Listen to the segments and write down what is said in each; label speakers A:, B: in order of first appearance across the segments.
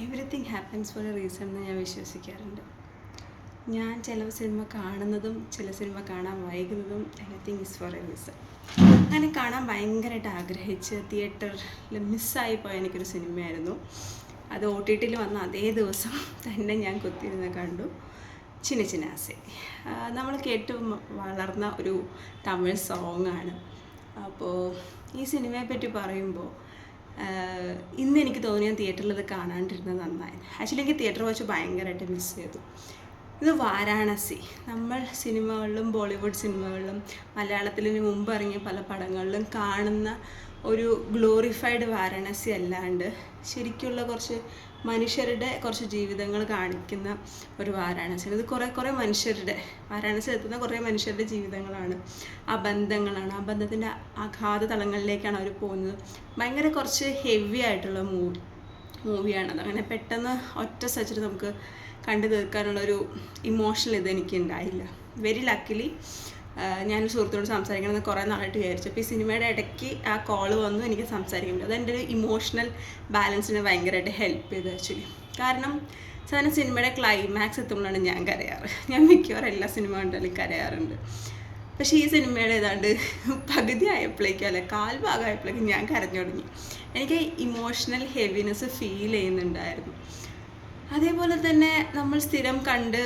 A: Everything happens four a reason എന്ന് ഞാൻ വിശ്വസിക്കാറുണ്ട്. ഞാൻ ചില സിനിമ കാണുന്നതും ചില സിനിമ കാണാൻ വൈകുന്നതും everything is for a reason. അങ്ങനെ കാണാൻ ഭയങ്കരമായിട്ട് ആഗ്രഹിച്ച് തിയേറ്ററിൽ മിസ്സായി പോയ എനിക്കൊരു സിനിമയായിരുന്നു. അത് OTTയിൽ വന്ന അതേ ദിവസം തന്നെ ഞാൻ കുത്തിയിരുന്ന് കണ്ടു. ചിന്ന ചിന്ന ആസെ. നമ്മൾ കേട്ട് വളർന്ന ഒരു തമിഴ് സോങ്ങാണ്. അപ്പോൾ ഈ സിനിമയെ പറ്റി പറയുമ്പോൾ ഇന്ന് എനിക്ക് തോന്നി ഞാൻ തിയേറ്ററിൽ ഇത് കാണാണ്ടിരുന്നത് നന്നായി. ആക്ച്വലി എനിക്ക് തിയേറ്റർ വെച്ച് ഭയങ്കരമായിട്ട് മിസ് ചെയ്തു. ഇത് വാരാണസി. നമ്മൾ സിനിമകളിലും ബോളിവുഡ് സിനിമകളിലും മലയാളത്തിന് മുമ്പ് ഇറങ്ങിയ പല പടങ്ങളിലും കാണുന്ന ഒരു ഗ്ലോറിഫൈഡ് വാരാണസി അല്ലാണ്ട് ശരിക്കുള്ള കുറച്ച് മനുഷ്യരുടെ കുറച്ച് ജീവിതങ്ങൾ കാണിക്കുന്ന ഒരു വാരാണസിയാണ്. ഇത് കുറേ മനുഷ്യരുടെ വാരാണസി എത്തുന്ന കുറേ മനുഷ്യരുടെ ജീവിതങ്ങളാണ്, ആ ബന്ധങ്ങളാണ്, ആ ബന്ധത്തിൻ്റെ അഗാധ തലങ്ങളിലേക്കാണ് അവർ പോകുന്നത്. ഭയങ്കര കുറച്ച് ഹെവി ആയിട്ടുള്ള മൂവിയാണത്. അങ്ങനെ പെട്ടെന്ന് ഒറ്റ സച്ചിട്ട് നമുക്ക് കണ്ടു തീർക്കാനുള്ളൊരു ഇമോഷണൽ ഇതെനിക്ക് ഉണ്ടായില്ല. വെരി ലക്കിലി ഞാൻ സുഹൃത്തോട് സംസാരിക്കണമെന്ന് കുറേ നാളായിട്ട് വിചാരിച്ചു. അപ്പോൾ ഈ സിനിമയുടെ ഇടയ്ക്ക് ആ കോള് വന്നു, എനിക്ക് സംസാരിക്കാൻ പറ്റും. അതെൻ്റെ ഒരു ഇമോഷണൽ ബാലൻസിനെ ഭയങ്കരമായിട്ട് ഹെൽപ്പ് ചെയ്തു ആക്ച്വലി. കാരണം സാധാരണ സിനിമയുടെ ക്ലൈമാക്സ് എത്തുമ്പോഴാണ് ഞാൻ കരയാറ്. ഞാൻ മിക്കവാറും എല്ലാ സിനിമ കണ്ടാലും കരയാറുണ്ട്. പക്ഷേ ഈ സിനിമയുടെ ഏതാണ്ട് പകുതി ആയപ്പോഴേക്കും അല്ല കാൽഭാഗമായപ്പോഴേക്കും ഞാൻ കരഞ്ഞു തുടങ്ങി. എനിക്ക് ഇമോഷണൽ ഹെവിനെസ് ഫീൽ ചെയ്യുന്നുണ്ടായിരുന്നു. അതേപോലെ തന്നെ നമ്മൾ സ്ഥിരം കണ്ട്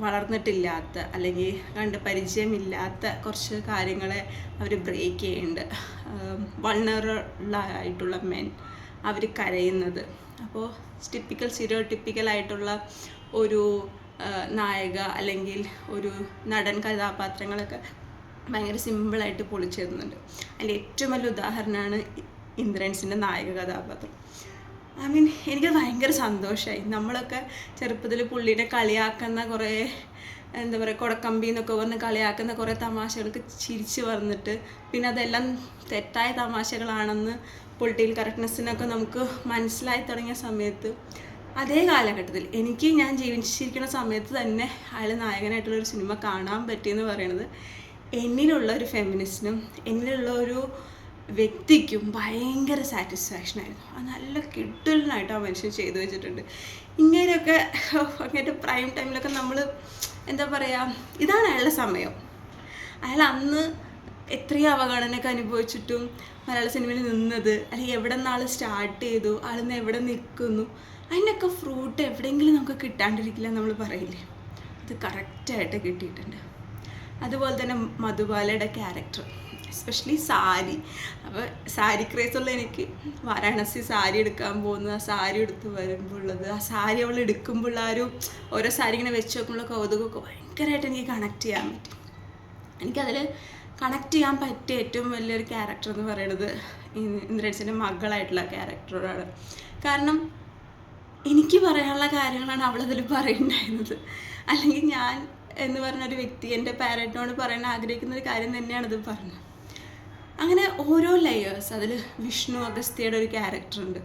A: വളർന്നിട്ടില്ലാത്ത അല്ലെങ്കിൽ കണ്ട് പരിചയമില്ലാത്ത കുറച്ച് കാര്യങ്ങളെ അവർ ബ്രേക്ക് ചെയ്യുന്നുണ്ട്. വൾണറബിളായിട്ടുള്ള മെൻ അവർ കരയുന്നത്. അപ്പോൾ ടിപ്പിക്കലായിട്ടുള്ള ഒരു നായക അല്ലെങ്കിൽ ഒരു നടൻ കഥാപാത്രങ്ങളൊക്കെ ഭയങ്കര സിമ്പിളായിട്ട് പൊളിച്ചെഴുതുന്നുണ്ട്. അതിൻ്റെ ഏറ്റവും വലിയ ഉദാഹരണമാണ് ഇന്ദ്രൻസിൻ്റെ നായക കഥാപാത്രം. എനിക്കത് ഭയങ്കര സന്തോഷമായി. നമ്മളൊക്കെ ചെറുപ്പത്തിൽ പുള്ളീനെ കളിയാക്കുന്ന കുറേ എന്താ പറയുക കൊടക്കമ്പി എന്നൊക്കെ പറഞ്ഞ് കളിയാക്കുന്ന കുറേ തമാശകൾക്ക് ചിരിച്ച് വന്നിട്ട് പിന്നെ അതെല്ലാം തെറ്റായ തമാശകളാണെന്ന് പൊളിറ്റിക്കൽ കറക്റ്റ്നെസ്സിനൊക്കെ നമുക്ക് മനസ്സിലായി തുടങ്ങിയ സമയത്ത് അതേ കാലഘട്ടത്തിൽ ഞാൻ ജീവിച്ചിരിക്കുന്ന സമയത്ത് തന്നെ അയാൾ നായകനായിട്ടുള്ളൊരു സിനിമ കാണാൻ പറ്റിയെന്ന് പറയുന്നത് എന്നിലുള്ള ഒരു ഫെമിനിസ്റ്റിനും എന്നിലുള്ള ഒരു വ്യക്തിക്കും ഭയങ്കര സാറ്റിസ്ഫാക്ഷൻ ആയിരുന്നു. അത് നല്ല കിട്ടലിനായിട്ട് ആ മനുഷ്യൻ ചെയ്തു വെച്ചിട്ടുണ്ട്. ഇങ്ങനെയൊക്കെ അങ്ങനത്തെ പ്രൈം ടൈമിലൊക്കെ നമ്മൾ എന്താ പറയുക, ഇതാണ് അയാളുടെ സമയം. അയാൾ അന്ന് എത്രയും അവഗണനയൊക്കെ അനുഭവിച്ചിട്ടും മലയാള സിനിമയിൽ നിന്നത്, അല്ലെങ്കിൽ എവിടെ നിന്ന് ആൾ സ്റ്റാർട്ട് ചെയ്തു, ആളിന്ന് എവിടെ നിൽക്കുന്നു, അതിൻ്റെയൊക്കെ ഫ്രൂട്ട് എവിടെയെങ്കിലും നമുക്ക് കിട്ടാണ്ടിരിക്കില്ല നമ്മൾ പറയില്ലേ, അത് കറക്റ്റായിട്ട് കിട്ടിയിട്ടുണ്ട്. അതുപോലെ തന്നെ മധുബാലയുടെ ക്യാരക്ടർ, എസ്പെഷ്യലി സാരി. അപ്പോൾ സാരി ക്രേസുള്ള എനിക്ക് വാരാണസി സാരി എടുക്കാൻ പോകുന്നത്, ആ സാരി എടുത്ത് വരുമ്പോഴുള്ളത്, ആ സാരി അവൾ എടുക്കുമ്പോഴുള്ള ആ ഒരു ഓരോ സാരി ഇങ്ങനെ വെച്ച് നോക്കുമ്പോഴുള്ള കൗതുകമൊക്കെ ഭയങ്കരമായിട്ട് എനിക്ക് കണക്ട് ചെയ്യാൻ പറ്റി. എനിക്കതിൽ കണക്ട് ചെയ്യാൻ പറ്റിയ ഏറ്റവും വലിയൊരു ക്യാരക്ടർ എന്ന് പറയുന്നത് ഇന്ദ്രൻസിൻ്റെ മകളായിട്ടുള്ള ക്യാരക്ടറാണ്. കാരണം എനിക്ക് പറയാനുള്ള കാര്യങ്ങളാണ് അവളതിൽ പറയുന്നുണ്ടായിരുന്നത്. അല്ലെങ്കിൽ ഞാൻ എന്ന് പറഞ്ഞൊരു വ്യക്തി എൻ്റെ പാരൻറ്റിനോട് പറയാൻ ആഗ്രഹിക്കുന്ന ഒരു കാര്യം തന്നെയാണത് പറഞ്ഞത്. അങ്ങനെ ഓരോ ലെയേഴ്സ്. അതിൽ വിഷ്ണു അഗസ്ത്യയുടെ ഒരു ക്യാരക്ടറുണ്ട്.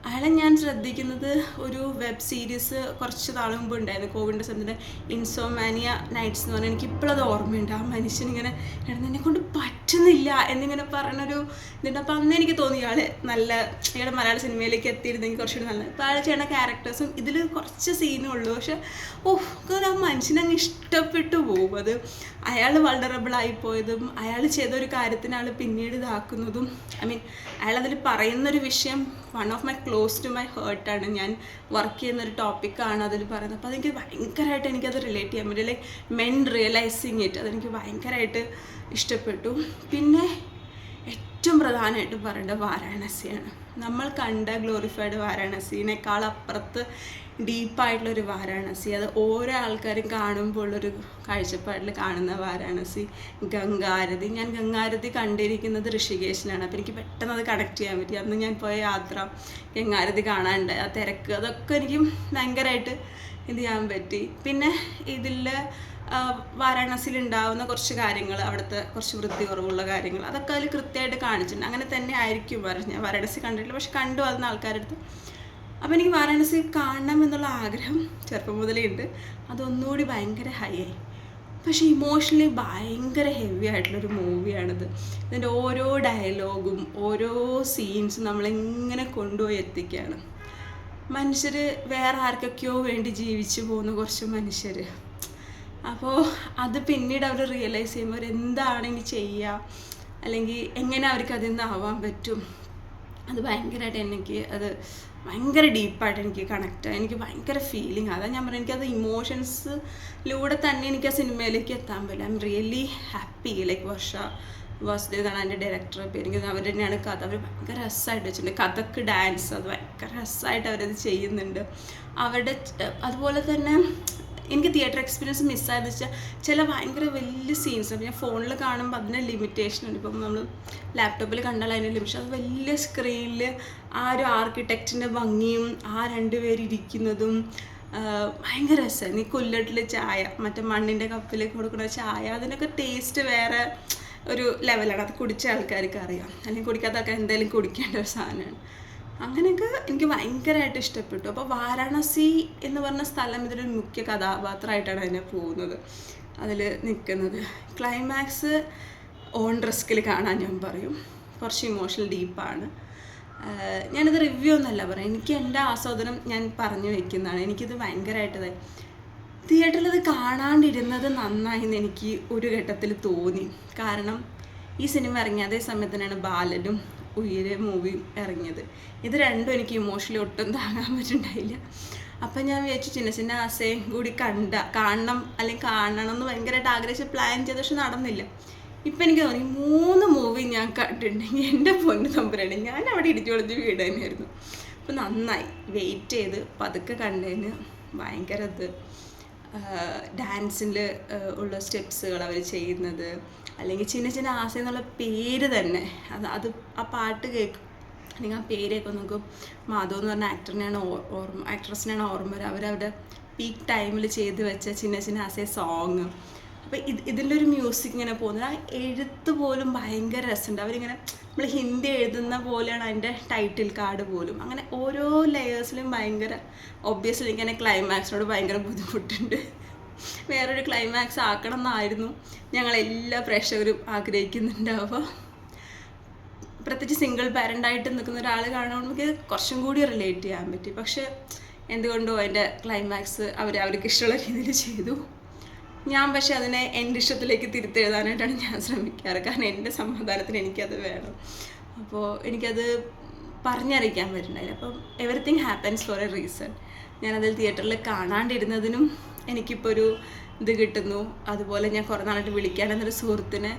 A: അയാളെ ഞാൻ ശ്രദ്ധിക്കുന്നത് ഒരു വെബ് സീരീസ് കുറച്ച് നാൾ മുമ്പ് ഉണ്ടായിരുന്നു, കോവിഡിൻ്റെ സമയത്ത് ഇൻസോമാനിയ നൈറ്റ്സ് എന്ന് പറഞ്ഞാൽ. എനിക്കിപ്പോഴത് ഓർമ്മയുണ്ട്. ആ മനുഷ്യനിങ്ങനെ എന്നെ കൊണ്ട് പറ്റുന്നില്ല എന്നിങ്ങനെ പറഞ്ഞൊരു ഇതുണ്ട്. അപ്പോൾ അന്ന് എനിക്ക് തോന്നി ഇയാളുടെ മലയാള സിനിമയിലേക്ക് എത്തിയിരുന്നെങ്കിൽ കുറച്ചുകൂടി നല്ലത്. ഇപ്പോൾ അയാൾ ചെയ്യുന്ന ക്യാരക്ടേഴ്സും ഇതിൽ കുറച്ച് സീനും ഉള്ളൂ, പക്ഷെ ആ മനുഷ്യനങ്ങ് ഇഷ്ടപ്പെട്ടു പോകും. അത് അയാൾ വൾണറബിളായി പോയതും അയാൾ ചെയ്തൊരു കാര്യത്തിന് ആൾ പിന്നീട് ഇതാക്കുന്നതും അയാളതിൽ പറയുന്നൊരു വിഷയം one of my close to my ഹേർട്ടാണ്. ഞാൻ വർക്ക് ചെയ്യുന്നൊരു ടോപ്പിക്കാണ് അതിൽ പറയുന്നത്. അപ്പോൾ അതെനിക്ക് ഭയങ്കരമായിട്ട് എനിക്കത് റിലേറ്റ് ചെയ്യാൻ പറ്റും. ലൈക്ക് മെൻ റിയലൈസിങ് ഇറ്റ്, അതെനിക്ക് ഭയങ്കരമായിട്ട് ഇഷ്ടപ്പെട്ടു. പിന്നെ ഏറ്റവും പ്രധാനമായിട്ട് പറയേണ്ടത് വാരാണസിയാണ്. നമ്മൾ കണ്ട ഗ്ലോറിഫൈഡ് വാരാണസിനേക്കാൾ അപ്പുറത്ത് ഡീപ്പായിട്ടുള്ളൊരു വാരാണസി. അത് ഓരോ ആൾക്കാരും കാണുമ്പോൾ ഉള്ളൊരു കാഴ്ചപ്പാടിൽ കാണുന്ന വാരാണസി. ഗംഗാരതി. ഞാൻ ഗംഗാരതി കണ്ടിരിക്കുന്നത് ഋഷികേശിലാണ്. അപ്പോൾ എനിക്ക് പെട്ടെന്ന് അത് കണക്ട് ചെയ്യാൻ പറ്റി. അന്ന് ഞാൻ പോയ യാത്ര, ഗംഗാരതി കാണാനുണ്ട്, ആ തിരക്ക്, അതൊക്കെ എനിക്ക് ഭയങ്കരമായിട്ട് ഇത് ചെയ്യാൻ പറ്റി. പിന്നെ ഇതിൽ വാരാണസിയിൽ ഉണ്ടാകുന്ന കുറച്ച് കാര്യങ്ങൾ, അവിടുത്തെ കുറച്ച് വൃത്തി കുറവുള്ള കാര്യങ്ങൾ, അതൊക്കെ അതിൽ കൃത്യമായിട്ട് കാണിച്ചിട്ടുണ്ട്. അങ്ങനെ തന്നെ ആയിരിക്കും ഞാൻ വാരാണസി കണ്ടിട്ടില്ല, പക്ഷെ കണ്ടു വന്ന ആൾക്കാരുടെ അടുത്ത്. അപ്പോൾ എനിക്ക് വാരാണസി കാണണം എന്നുള്ള ആഗ്രഹം ചെറുപ്പം മുതലേ ഉണ്ട്. അതൊന്നുകൂടി ഭയങ്കര ഹൈ ആയി. പക്ഷേ ഇമോഷണലി ഭയങ്കര ഹെവി ആയിട്ടുള്ളൊരു മൂവിയാണിത്. ഇതിൻ്റെ ഓരോ ഡയലോഗും ഓരോ സീൻസും നമ്മളെങ്ങനെ കൊണ്ടുപോയി എത്തിക്കുകയാണ്. മനുഷ്യർ വേറെ ആർക്കൊക്കെയോ വേണ്ടി ജീവിച്ചു പോകുന്ന കുറച്ച് മനുഷ്യർ. അപ്പോൾ അത് പിന്നീട് അവർ റിയലൈസ് ചെയ്യുമ്പോൾ അവരെന്താണ് ഇനി ചെയ്യുക, അല്ലെങ്കിൽ എങ്ങനെ അവർക്ക് അതിൽ നിന്ന് ആവാൻ പറ്റും. അത് ഭയങ്കരമായിട്ട് എനിക്ക് അത് ഭയങ്കര ഡീപ്പായിട്ട് എനിക്ക് കണക്റ്റായി. എനിക്ക് ഭയങ്കര ഫീലിംഗ്. അതാണ് ഞാൻ പറയുന്നത്, എനിക്കത് ഇമോഷൻസിലൂടെ തന്നെ എനിക്ക് ആ സിനിമയിലേക്ക് എത്താൻ പറ്റില്ല. I am really happy. Like Vasudev എന്നാണ് എൻ്റെ ഡയറക്ടർ പേര്. എനിക്ക് അവർ തന്നെയാണ് കഥ. അവർ ഭയങ്കര രസമായിട്ട് വെച്ചിട്ടുണ്ട്. കഥക്ക് ഡാൻസ് അത് ഭയങ്കര രസമായിട്ട് അവരത് ചെയ്യുന്നുണ്ട്. അവരുടെ അതുപോലെ തന്നെ എനിക്ക് തിയേറ്റർ എക്സ്പീരിയൻസ് മിസ്സായെന്ന് വെച്ചാൽ ചില ഭയങ്കര വലിയ സീൻസ് ഞാൻ ഫോണിൽ കാണുമ്പോൾ അതിന് ലിമിറ്റേഷൻ ഉണ്ട്. ഇപ്പം നമ്മൾ ലാപ്ടോപ്പിൽ കണ്ടാൽ അതിന് ലിമിറ്റേഷൻ. അത് വലിയ സ്ക്രീനിൽ ആ ഒരു ആർക്കിടെക്റ്റിൻ്റെ ഭംഗിയും ആ രണ്ടുപേരിരിക്കുന്നതും ഭയങ്കര രസമാണ്. ഈ കൊല്ലട്ടിൽ ചായ, മറ്റേ മണ്ണിൻ്റെ കപ്പിലേക്ക് കൊടുക്കുന്ന ചായ, അതിനൊക്കെ ടേസ്റ്റ് വേറെ ഒരു ലെവലാണ്. അത് കുടിച്ച ആൾക്കാർക്ക് അറിയാം, അല്ലെങ്കിൽ കുടിക്കാത്ത ആൾക്കാർ എന്തായാലും കുടിക്കേണ്ട ഒരു സാധനമാണ്. അങ്ങനെയൊക്കെ എനിക്ക് ഭയങ്കരമായിട്ട് ഇഷ്ടപ്പെട്ടു. അപ്പോൾ വാരാണസി എന്ന് പറഞ്ഞ സ്ഥലം ഇതിലൊരു മുഖ്യ കഥാപാത്രമായിട്ടാണ് അതിനെ പോകുന്നത്, അതിൽ നിൽക്കുന്നത്. ക്ലൈമാക്സ് ഓൺ റിസ്കിൽ കാണാൻ ഞാൻ പറയും. കുറച്ച് ഇമോഷണൽ ഡീപ്പാണ്. ഞാനിത് റിവ്യൂ ഒന്നല്ല പറയാം, എനിക്ക് എൻ്റെ ആസ്വാദനം ഞാൻ പറഞ്ഞു വയ്ക്കുന്നതാണ്. എനിക്കിത് ഭയങ്കരമായിട്ടത് തിയേറ്ററിൽ അത് കാണാണ്ടിരുന്നത് നന്നായി എന്ന് എനിക്ക് ഒരു ഘട്ടത്തിൽ തോന്നി. കാരണം ഈ സിനിമ ഇറങ്ങിയ അതേ സമയത്തിനാണ് ബാലനും ഉയിരെ മൂവിയും ഇറങ്ങിയത്. ഇത് രണ്ടും എനിക്ക് ഇമോഷണലി ഒട്ടും താങ്ങാൻ പറ്റുന്നുണ്ടായില്ല. അപ്പം ഞാൻ വിചാരിച്ചു ചിന്ന ചിന്ന ആശയം കൂടി കാണണം അല്ലെങ്കിൽ കാണണം എന്ന് ഭയങ്കരമായിട്ട് ആഗ്രഹിച്ച് പ്ലാൻ ചെയ്ത, പക്ഷെ നടന്നില്ല. ഇപ്പം എനിക്ക് തോന്നി 3 മൂവി ഞാൻ കണ്ടിട്ടുണ്ടെങ്കിൽ എൻ്റെ പൊന്നു തമ്പുരാണ് ഞാൻ അവിടെ ഇടിച്ചു പൊളിച്ച് വീട് തന്നെയായിരുന്നു. അപ്പം നന്നായി വെയിറ്റ് ചെയ്ത് പതുക്കെ കണ്ടതിന് ഭയങ്കര ഇത് ഡാൻസിൽ ഉള്ള സ്റ്റെപ്സുകൾ അവർ ചെയ്യുന്നത്, അല്ലെങ്കിൽ ചിന്ന ചിന്ന ആശയം എന്നുള്ള പേര് തന്നെ അത് ആ പാട്ട് കേൾക്കും, അല്ലെങ്കിൽ ആ പേരൊക്കെ നോക്കും. മാധവ് എന്ന് പറഞ്ഞ ആക്ട്രസിനാണ് ഓർമ്മ വരും. അവരവിടെ പീക്ക് ടൈമിൽ ചെയ്ത് വെച്ച ചിന്ന ചിന്ന ആശയ സോങ്. അപ്പോൾ ഇതിൻ്റെ ഒരു മ്യൂസിക് ഇങ്ങനെ പോകുന്നത്, ആ എഴുത്ത് പോലും ഭയങ്കര രസമുണ്ട്. അവരിങ്ങനെ നമ്മൾ ഹിന്ദി എഴുതുന്ന പോലെയാണ് അതിൻ്റെ ടൈറ്റിൽ കാർഡ് പോലും. അങ്ങനെ ഓരോ ലെയേഴ്സിലും ഭയങ്കര ഒബ്വിയസ്ലി ഇങ്ങനെ ക്ലൈമാക്സിനോട് ഭയങ്കര ബുദ്ധിമുട്ടുണ്ട്. വേറൊരു ക്ലൈമാക്സ് ആക്കണം എന്നായിരുന്നു ഞങ്ങളെല്ലാ പ്രേക്ഷകരും ആഗ്രഹിക്കുന്നുണ്ടാവുക. പ്രത്യേകിച്ച് സിംഗിൾ പാരൻ്റായിട്ട് നിൽക്കുന്ന ഒരാൾ കാണുമ്പോൾ നമുക്ക് കുറച്ചും കൂടി റിലേറ്റ് ചെയ്യാൻ പറ്റി. പക്ഷേ എന്തുകൊണ്ടോ അതിൻ്റെ ക്ലൈമാക്സ് അവർക്ക് ഇഷ്ടമുള്ള രീതിയിൽ ചെയ്തു. ഞാൻ പക്ഷേ അതിനെ എൻ്റെ ഇഷ്ടത്തിലേക്ക് തിരുത്തെഴുതാനായിട്ടാണ് ഞാൻ ശ്രമിക്കാറ്. കാരണം എൻ്റെ സമാധാനത്തിന് എനിക്കത് വേണം. അപ്പോൾ എനിക്കത് പറഞ്ഞറിയിക്കാൻ പറ്റുന്നില്ല. അപ്പം everything happens four a reason. ഞാനതിൽ തിയേറ്ററിൽ കാണാണ്ടിരുന്നതിനും എനിക്കിപ്പോൾ ഒരു ഇത് കിട്ടുന്നു. അതുപോലെ ഞാൻ കുറേ നാളായിട്ട് വിളിക്കാനെന്നൊരു സുഹൃത്തിനെ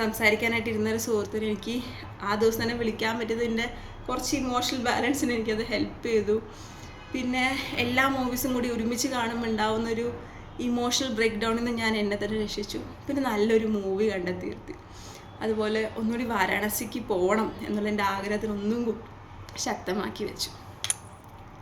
A: സംസാരിക്കാനായിട്ട് ഇരുന്നൊരു സുഹൃത്തിനെ എനിക്ക് ആ ദിവസം തന്നെ വിളിക്കാൻ പറ്റിയത് എൻ്റെ കുറച്ച് ഇമോഷണൽ ബാലൻസിന് എനിക്കത് ഹെൽപ്പ് ചെയ്തു. പിന്നെ എല്ലാ മൂവീസും കൂടി ഒരുമിച്ച് കാണുമ്പോൾ ഉണ്ടാവുന്നൊരു ഇമോഷണൽ ബ്രേക്ക് ഡൗണിൽ നിന്ന് ഞാൻ എന്നെ തന്നെ രക്ഷിച്ചു. പിന്നെ നല്ലൊരു മൂവി കണ്ടെത്തിയിരുത്തി. അതുപോലെ ഒന്നുകൂടി വാരാണസിക്ക് പോകണം എന്നുള്ള എൻ്റെ ആഗ്രഹത്തിന് ഒന്നും കൂടി ശക്തമാക്കി വെച്ചു.